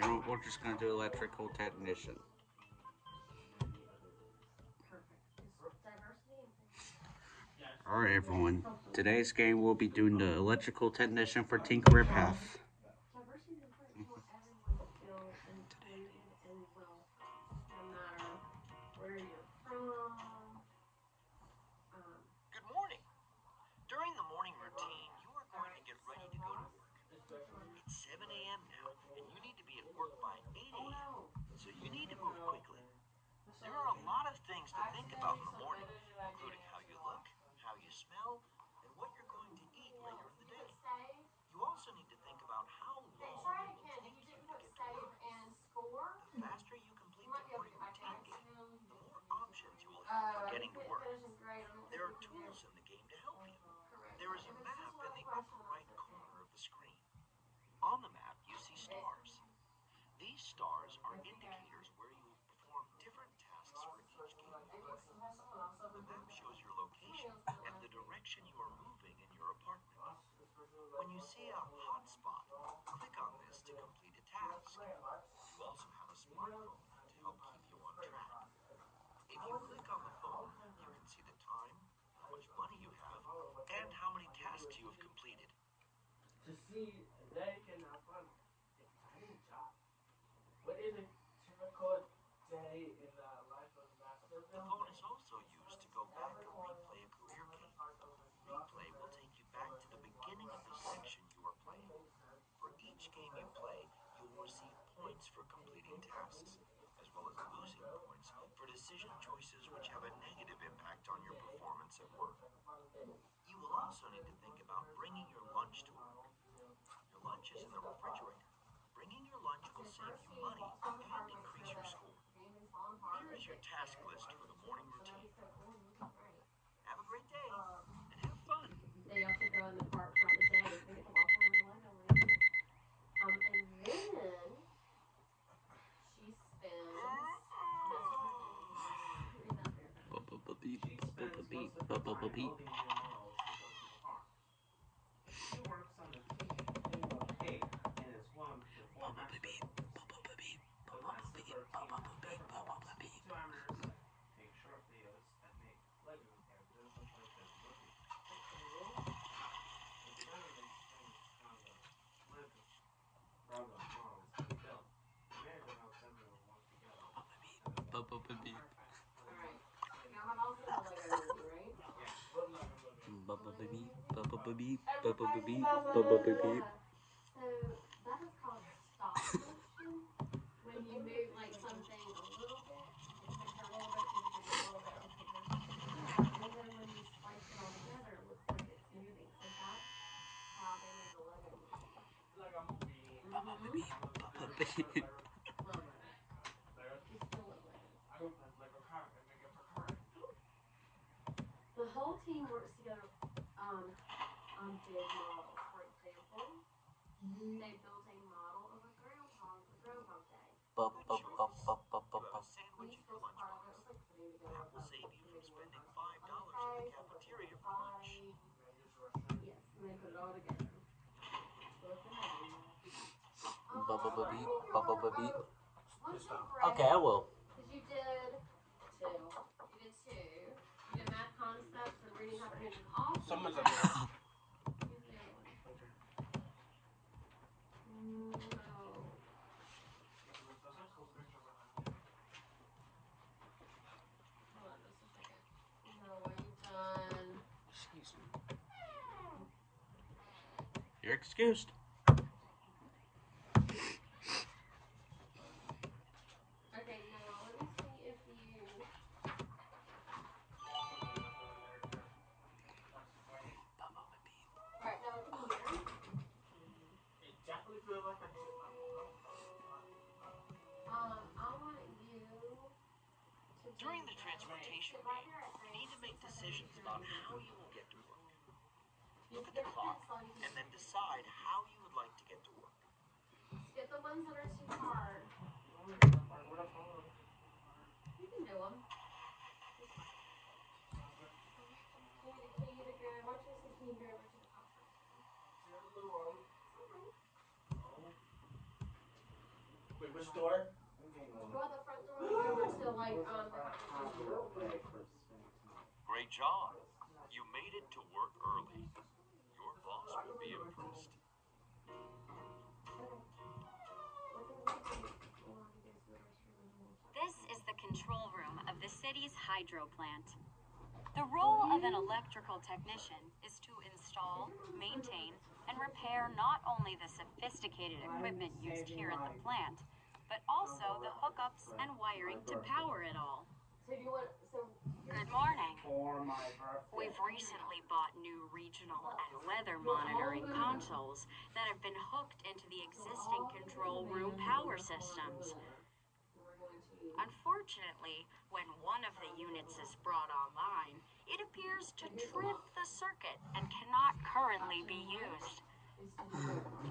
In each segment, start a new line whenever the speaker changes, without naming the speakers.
We're just gonna do electrical technician. Alright everyone, today's game we'll be doing the electrical technician for Teen Career Path.
Good morning. During the morning routine, you are going to get ready to go to work. It's 7 a.m. now, and you need to be at work by 8 a.m., so you need to move quickly. There are a lot of things to think about in the morning, including how you look, how you smell, and what you're going to eat later in the day. You also need to think about how long it will take you to get to work. The faster you complete the morning routine game, the more options you will have for getting to work. There are tools in the game to help you. There is a map in the upper right corner of the screen. On the map, you see stars. These stars are indicators where you will perform different tasks for each game you play. The map shows your location and the direction you are moving in your apartment. When you see a hot spot, click on this to complete a task. You also have a smartphone to help keep you on track. If you click on the phone, you can see the time, how much money you have, and how many tasks you have completed.
To see they can have fun. It's a tiny job. What is a typical day in the life of Master?
The phone is also used to go back and replay a career game. Replay will take you back to the beginning of the section you are playing. For each game you play, you will receive points for completing tasks, as well as losing points for decision choices which have a negative impact on your performance at work. You will also need to think about bringing your lunch to work. Your lunch is in the refrigerator. Bringing your lunch will save you money and increase your score. Here is your task list for the morning routine. Have a great day and have fun.
They also go in the park throughout the day. They get to walk around the Legoland. And then she spends
She works on the team in the pig and is one before Master The rest of her team performs 2 hours, take short videos, and make Lego characters look like this movie. The tournament is how the Lego Bravo models can build. Imagine how Sandra wants to go.
alright. Now have also the Lego movie, right?
Yeah, what Lego movie?
So that is called stop motion. When you move like something a little bit, take a picture a little bit, take a picture a little bit, take a picture. And then when you splice it all together, it looks like it's moving. So that's how they made the Lego movie.
Lego movie.
Little Lego.
Lego.
It's still Little Lego.
I don't have Lego car. I make it for car.
The whole team works together on big models. For example, they built a model of a Groundhog for Groundhog Day.
Good choice. You have a sandwich in your
Part of it
lunchbox.
was like putting together
That will save you from spending $5 at the cafeteria for lunch.
Yes, and they put it all together.
Okay, I will.
Because you did two. You did two. You did math concepts and reading comprehension. Also,
Someone's up
here's
there.
the other one. No. Hold on just a second. No, you've done.
Excuse me. You're excused.
Okay, now let me see if you. Alright, now look in here.
It definitely feels like a
I want you to
During the transportation game, you need to make decisions about how you will get to work. Look at the clock and then decide how you would like to get to work.
Skip the ones that are too hard. You can do them. Can you go? Watch this. Can you go over to the top first?
Which door?
Go out the front door and go over to like
Great job. You made it to work early. Your boss will be impressed.
This is the control room of the city's hydro plant. The role of an electrical technician is to install, maintain, and repair not only the sophisticated equipment used here at the plant, but also the hookups and wiring to power it all. Good morning. We've recently bought new regional and weather monitoring consoles that have been hooked into the existing control room power systems. Unfortunately, when one of the units is brought online, it appears to trip the circuit and cannot currently be used.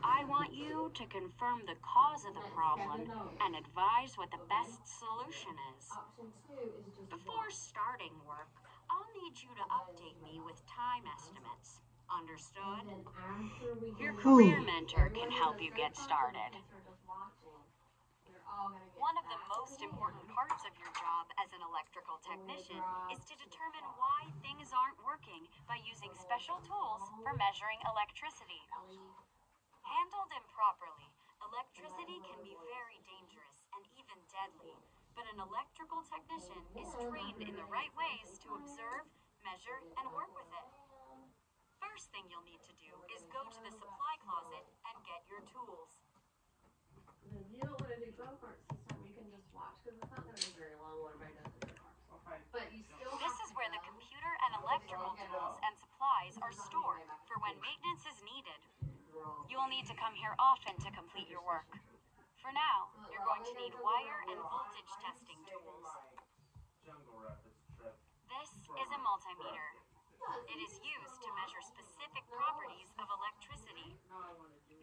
I want you to confirm the cause of the problem and advise what the best solution is. Before starting work, I'll need you to update me with time estimates. Understood? Your career mentor can help you get started. One of the most important parts of your job as an electrical technician is to determine why things aren't working by using special tools for measuring electricity. Handled improperly, electricity can be very dangerous and even deadly, but an electrical technician is trained in the right ways to observe, measure, and work with it. First thing you'll need to do is go to the supply closet and get your tools.
If you don't want to do go-karts this time, you can just watch, because it's not going to be very long when everybody does the go-karts. But you still
This is where the computer and electrical tools and supplies are stored for when maintenance is needed. You'll need to come here often to complete your work. For now, you're going to need wire and voltage testing tools. This is a multimeter. It is used to measure specific properties of electricity.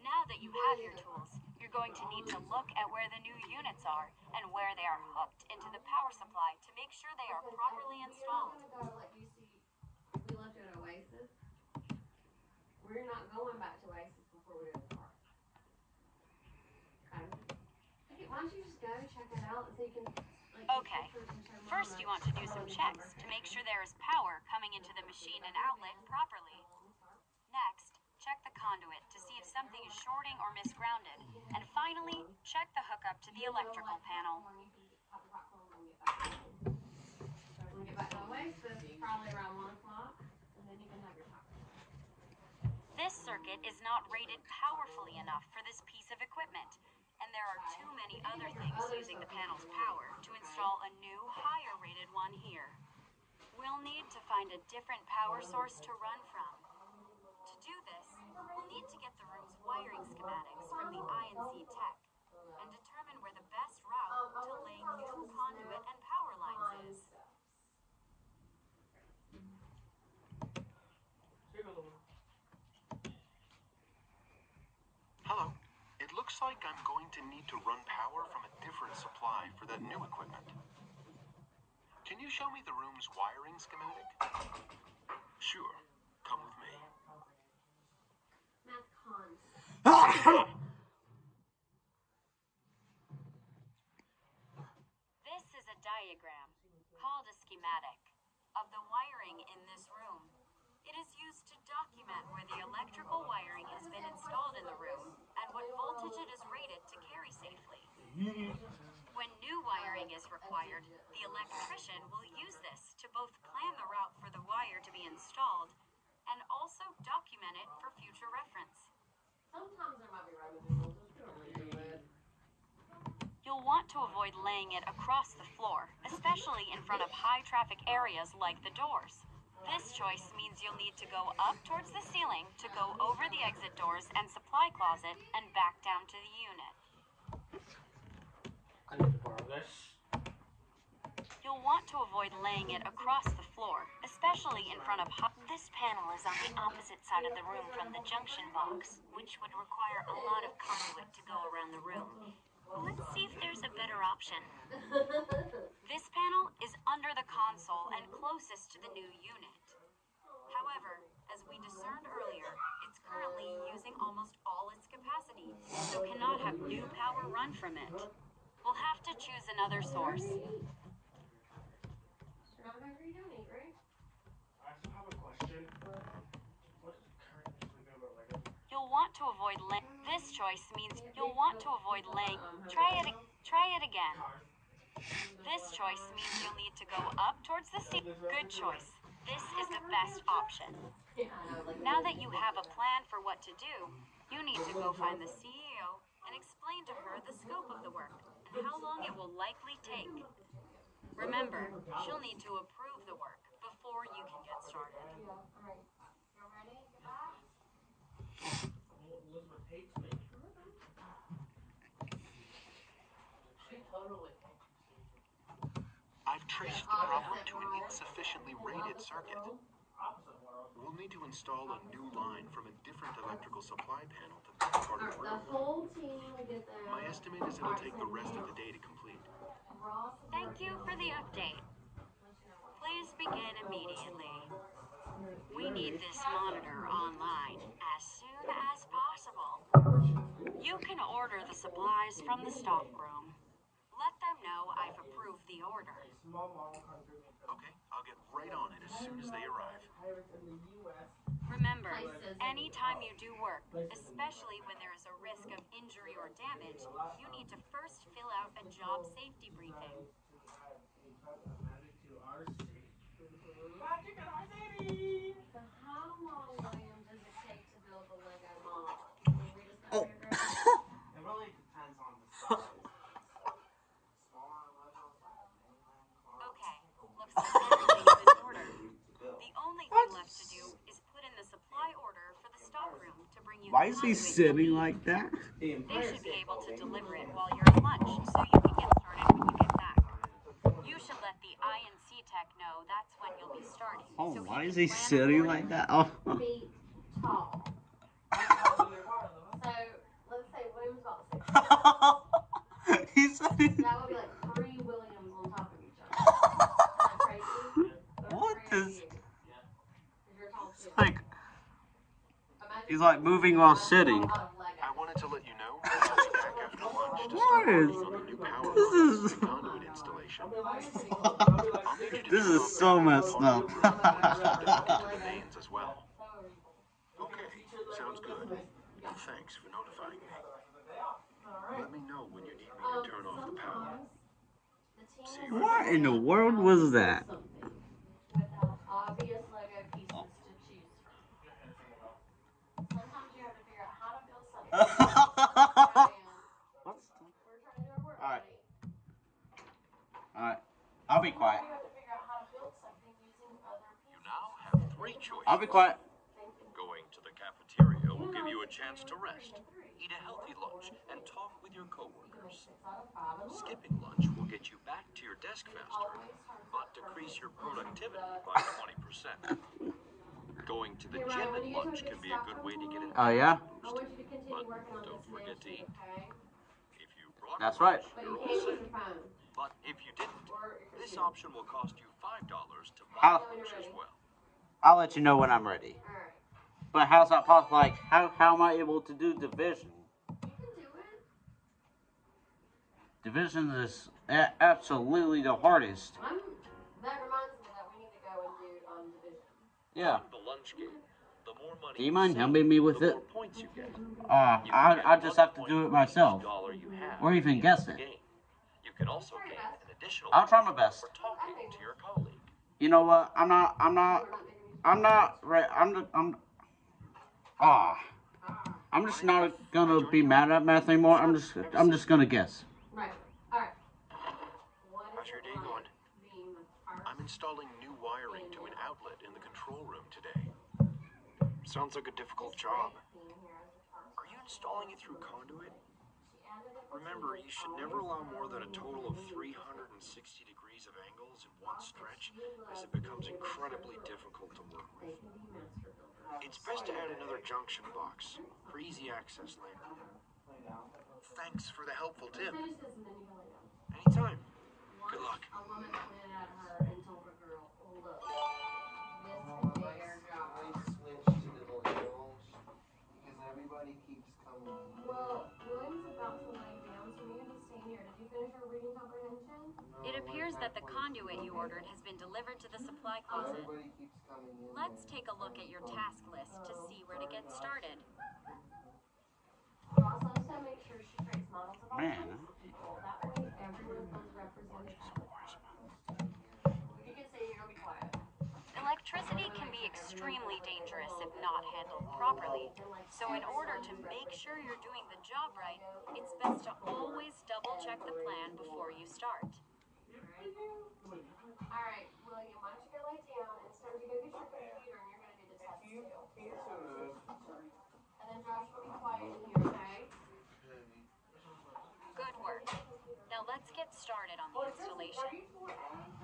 Now that you have your tools, you're going to need to look at where the new units are and where they are hooked into the power supply to make sure they are properly installed.
We left you at Oasis. We're not going back to Oasis before we do the car. Okay. Why don't you just go check it out so you can
Okay. First, you want to do some checks to make sure there is power coming into the machine and outlet properly. Next, check the conduit to see if something is shorting or misgrounded. And finally, check the hookup to the electrical panel.
When we get back to Oasis, probably around 1 o'clock, and then you can have your taco.
This circuit is not rated powerfully enough for this piece of equipment, and there are too many other things using the panel's power to install a new, higher-rated one here. We'll need to find a different power source to run from. To do this, we'll need to get the room's wiring schematics from the I&C tech and determine where the best route to lay new conduit and power lines is.
Hello. It looks like I'm going to need to run power from a different supply for that new equipment. Can you show me the room's wiring schematic? Sure. Come with me.
Math cons.
This is a diagram, called a schematic, of the wiring in this room. It is used to document where the electrical wiring has been installed in the room and what voltage it is rated to carry safely. When new wiring is required, the electrician will use this to both plan the route for the wire to be installed and also document it for future reference.
Sometimes there might be residuals. Just do it.
You'll want to avoid laying it across the floor, especially in front of high-traffic areas like the doors. This choice means you'll need to go up towards the ceiling to go over the exit doors and supply closet and back down to the unit.
I need to borrow this.
You'll want to avoid laying it across the floor, especially in front of This panel is on the opposite side of the room from the junction box, which would require a lot of conduit to go around the room. Let's see if there's a better option. This panel is under the console and closest to the new unit. However, as we discerned earlier, it's currently using almost all its capacity, so cannot have new power run from it. We'll have to choose another source.
You're not hungry, don't eat, right?
I still have a question. What is currently good about Lego?
You'll want to avoid this choice means you'll want to avoid laying. Try it again. This choice means you'll need to go up towards the sea. Good choice. This is the best option. Now that you have a plan for what to do, you need to go find the CEO and explain to her the scope of the work and how long it will likely take. Remember, she'll need to approve the work before you can get started.
Alright. You ready? Goodbye.
Elizabeth hates me. She totally hates me.
I've traced the problem to an insufficiently rated circuit. We'll need to install a new line from a different electrical supply panel to that part of the
The
room.
whole team will get there.
My estimate is it'll take the rest of the day to complete.
Thank you for the update. Please begin immediately. We need this monitor online as soon as possible. You can order the supplies from the stock room. Let them know I've approved the order.
Okay, I'll get right on it as soon as they arrive.
Remember, anytime you do work, especially when there is a risk of injury or damage, you need to first fill out a job safety briefing.
So how long, William, does it take to build the Lego model? We just gotta figure it out.
It really depends on the size. Smaller Legos like mainland cars.
Okay, looks like everything is in order. The only thing left to do is put in the supply order for the stock room to bring you.
Why is he sitting like that?
They should be able to deliver it while you're at lunch, so you can get started when you get back. You should let the INC tech know that's when you'll be starting.
Oh,
so
why
can
is he
plan
sitting
accordingly.
like that? Oh.
Feet tall. So let's say William's about 6
He said it.
That would be like 3 Williams on top of each other. Isn't that crazy? That's
What
crazy.
is-
'Cause you're tall too.
Like,
Imagine
he's like moving while sitting.
out of Lego.
I wanted to let you know that I'll be back after lunch to
What
start
is-
working on the new power
this
lines
is-
and conduit installation. I'll need you to
This
turn
is
off
so
the
messed
audio
up.
room to the mains as well. Okay, sounds good. Thanks for notifying me. Let me know when you need me to turn off the power. See you
What in the world was that?
Without obvious Lego pieces to choose from. Sometimes you have to figure out how to build something.
What's
We're trying to do our work.
Alright.
buddy.
Alright, I'll be quiet.
You have to figure out how to build something using other
You
pieces.
now have 3 choices.
I'll be quiet.
Going to the cafeteria will give you a chance to rest, eat a healthy lunch, and talk with your coworkers.
6 out of 5 and look.
Skipping lunch will get you back to your desk faster, but decrease your productivity by 20%. Going to the gym at lunch can be a good way to get an
Oh, yeah?
I
boost.
want you to continue
But
working on
don't
this
forget to
mansion,
eat.
okay?
If you brought
That's
lunch,
right.
But
you're
you
all
can't use
set.
your phone.
But if you didn't,
Or your
this
computer.
option will cost you $5 to buy
I'll-
lunch as well.
I'll let you know when I'm ready.
Alright.
But how's that possible? Like, how am I able to do division?
You can do it.
Division is absolutely the hardest.
That reminds me that we need to go and do division.
Yeah.
The lunch game. The more money
Do you mind
save,
helping me with
the
it?
more points you get. You can
I
get
just
1
have to
point
do it
for each
myself.
dollar you have
Or even
at the
guess
end of the
it.
game. You can also gain an additional
I'll try my
point
best.
for talking to your colleague.
You know what? I'm not right. I'm just not gonna be mad at math anymore. I'm just gonna guess.
Right. Alright.
How's your day going? I'm installing new wiring to an outlet in the control room today. Sounds like a difficult job. Are you installing it through conduit? Remember, you should never allow more than a total of 360 degrees of angles in one stretch, as it becomes incredibly difficult to work with. It's best to add another junction box for easy access later. Thanks for the helpful tip. Anytime. Good luck.
A woman pointed at her and told the girl, look, this is their job.
Switch to the Legos because everybody keeps coming.
Well, William's about to lay down Samantha, stay here. Did you finish your reading comprehension?
It appears that the conduit you ordered has been delivered to the supply closet.
Everybody keeps coming in.
Let's take a look at your task list to see where to get started.
Ross loves to make sure she creates models of all
Man,
kinds of people. That way everyone feels represented. You can say you're gonna be quiet.
Electricity can be extremely dangerous if not handled properly. So in order to make sure you're doing the job right, it's best to always double check the plan before you start.
Alright, William, why don't you go lay down and start to go get your computer and you're gonna do the test too. And then Josh will be quiet in here, okay?
Good work. Now let's get started on the installation.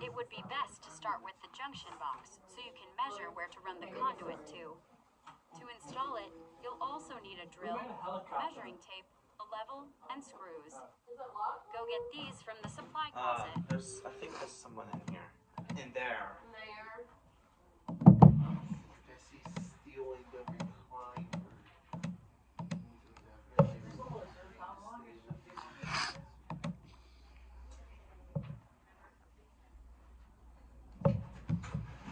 It would be best to start with the junction box so you can measure where to run the conduit to. To install it, you'll also need a drill, measuring tape, a level, and screws.
Is it locked?
Go get these from the supply closet.
I think there's someone in here. In there.
In there.
Guess he's stealing the recliner.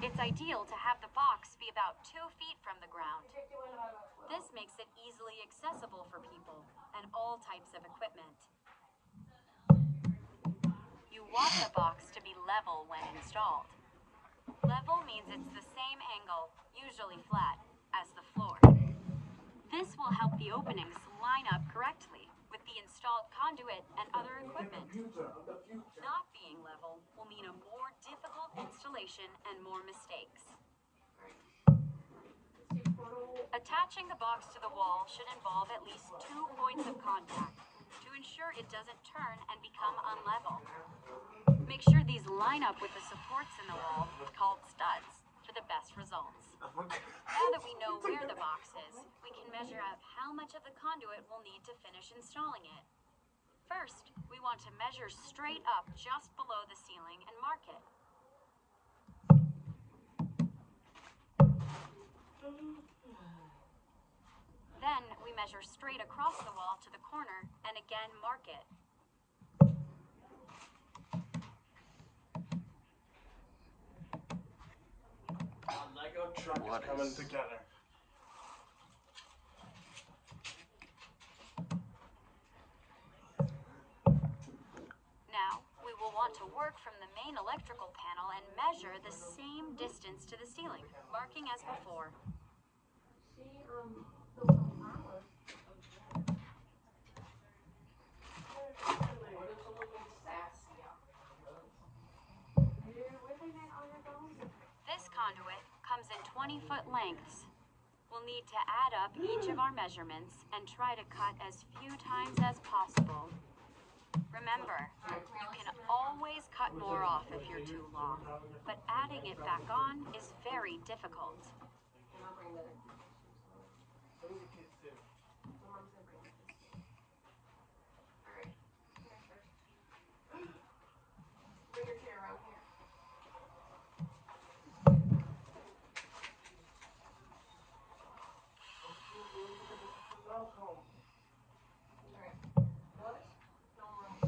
It's ideal to have the box be about 2 feet from the ground.
Check you in about 12.
This makes it easily accessible for people and all types of equipment. You want the box to be level when installed. Level means it's the same angle, usually flat, as the floor. This will help the openings line up correctly with the installed conduit and other equipment. Not being level will mean a more difficult installation and more mistakes. Attaching the box to the wall should involve at least 2 points of contact to ensure it doesn't turn and become unlevel. Make sure these line up with the supports in the wall, called studs, for the best results. Now that we know where the box is, we can measure out how much of the conduit we'll need to finish installing it. First, we want to measure straight up just below the ceiling and mark it. Then we measure straight across the wall to the corner and again mark it.
Lego truck
What
is coming
is-
together.
Now, we will want to work from the main electrical panel and measure the same distance to the ceiling, marking as before.
She, built some flowers. Where they made all your bones?
This conduit comes in 20-foot lengths. We'll need to add up each of our measurements and try to cut as few times as possible. Remember, you can always cut more off if you're too long, but adding it back on is very difficult.
And I'll bring the Mom's gonna bring the Alright. Here, first. Bring your chair around here. Alright. What?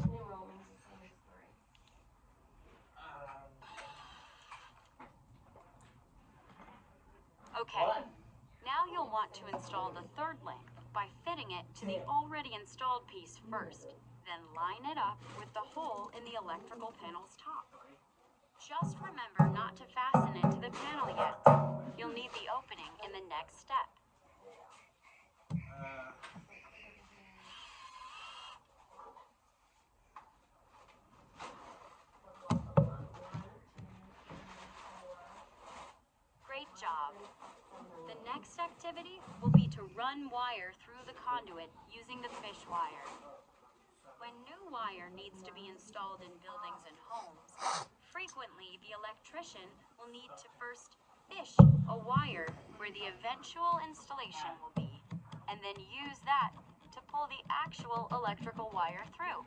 New roll means the same as 3.
Okay, now you'll want to install the third length by fitting it to the already installed piece first, then line it up with the hole in the electrical panel's top. Just remember not to fasten it to the panel yet. You'll need the opening in the next step. Great job. The next activity will be to run wire through the conduit using the fish wire. When new wire needs to be installed in buildings and homes, frequently the electrician will need to first fish a wire where the eventual installation will be, and then use that to pull the actual electrical wire through.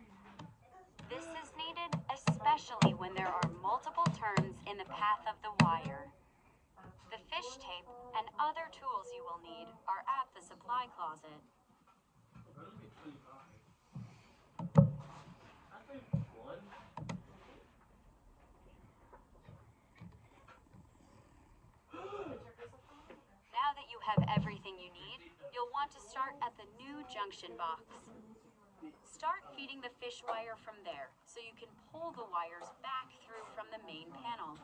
This is needed especially when there are multiple turns in the path of the wire. The fish tape and other tools you will need are at the supply closet. have everything you need, you'll want to start at the new junction box. Start feeding the fish wire from there so you can pull the wires back through from the main panel.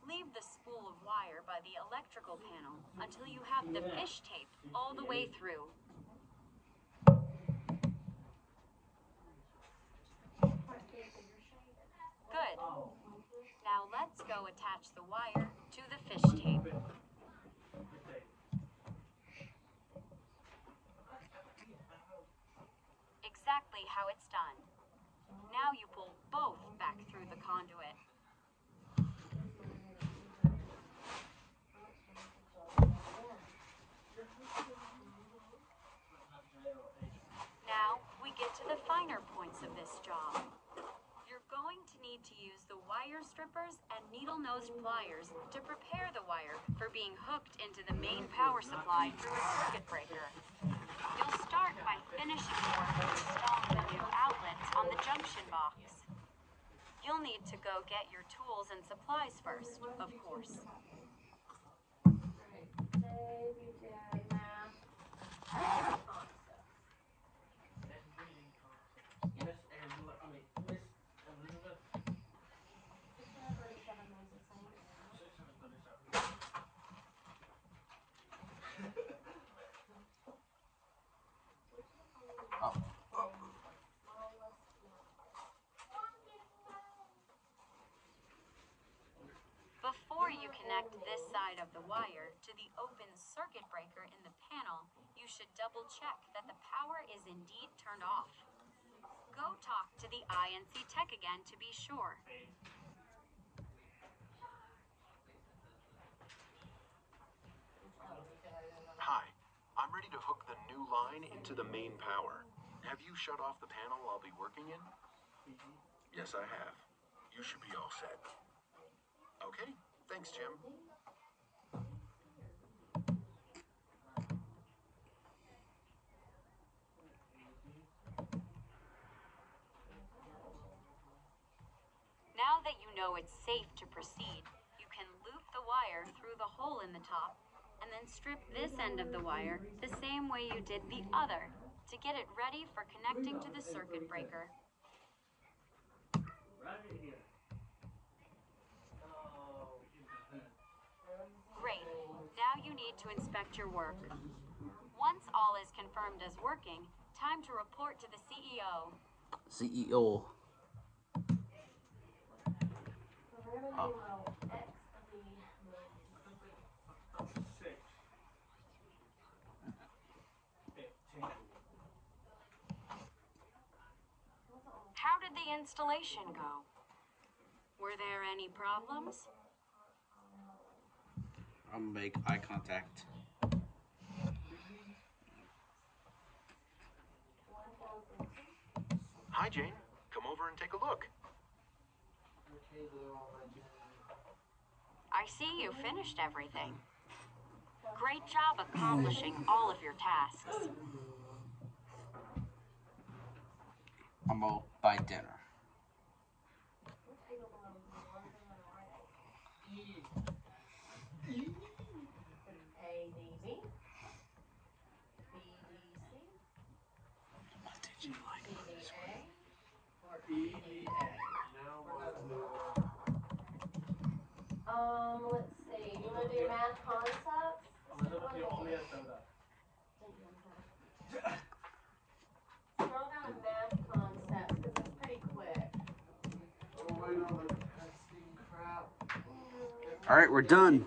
Leave the spool of wire by the electrical panel until you have the fish tape all the way through. Good. Now let's go attach the wire to the fish tape. Exactly how it's done. Now you pull both back through the conduit. Now we get to the finer points of this job. You're going to need to use the wire strippers and needle-nosed pliers to prepare the wire for being hooked into the main power supply through a circuit breaker. You'll start by finishing work installing the new outlets on the junction box. You'll need to go get your tools and supplies first, of course. Before you connect this side of the wire to the open circuit breaker in the panel, you should double check that the power is indeed turned off. Go talk to the I&C tech again to be sure.
Hi, I'm ready to hook the new line into the main power. Have you shut off the panel I'll be working in? Yes, I have. You should be all set. Okay, thanks, Jim.
Now that you know it's safe to proceed, you can loop the wire through the hole in the top and then strip this end of the wire the same way you did the other to get it ready for connecting to the circuit breaker. Great. Now you need to inspect your work. Once all is confirmed as working, time to report to the CEO.
CEO.
How did the installation go? Were there any problems?
I'm gonna make eye contact.
Hi, Jane. Come over and take a look.
I see you finished everything. Great job accomplishing all of your tasks.
I'm gonna buy dinner. What did you like on this one?
Let's see. You want to do math concepts? Scroll down to math concepts because it's pretty quick.
Oh, wait on the testing crap.
All right, we're done.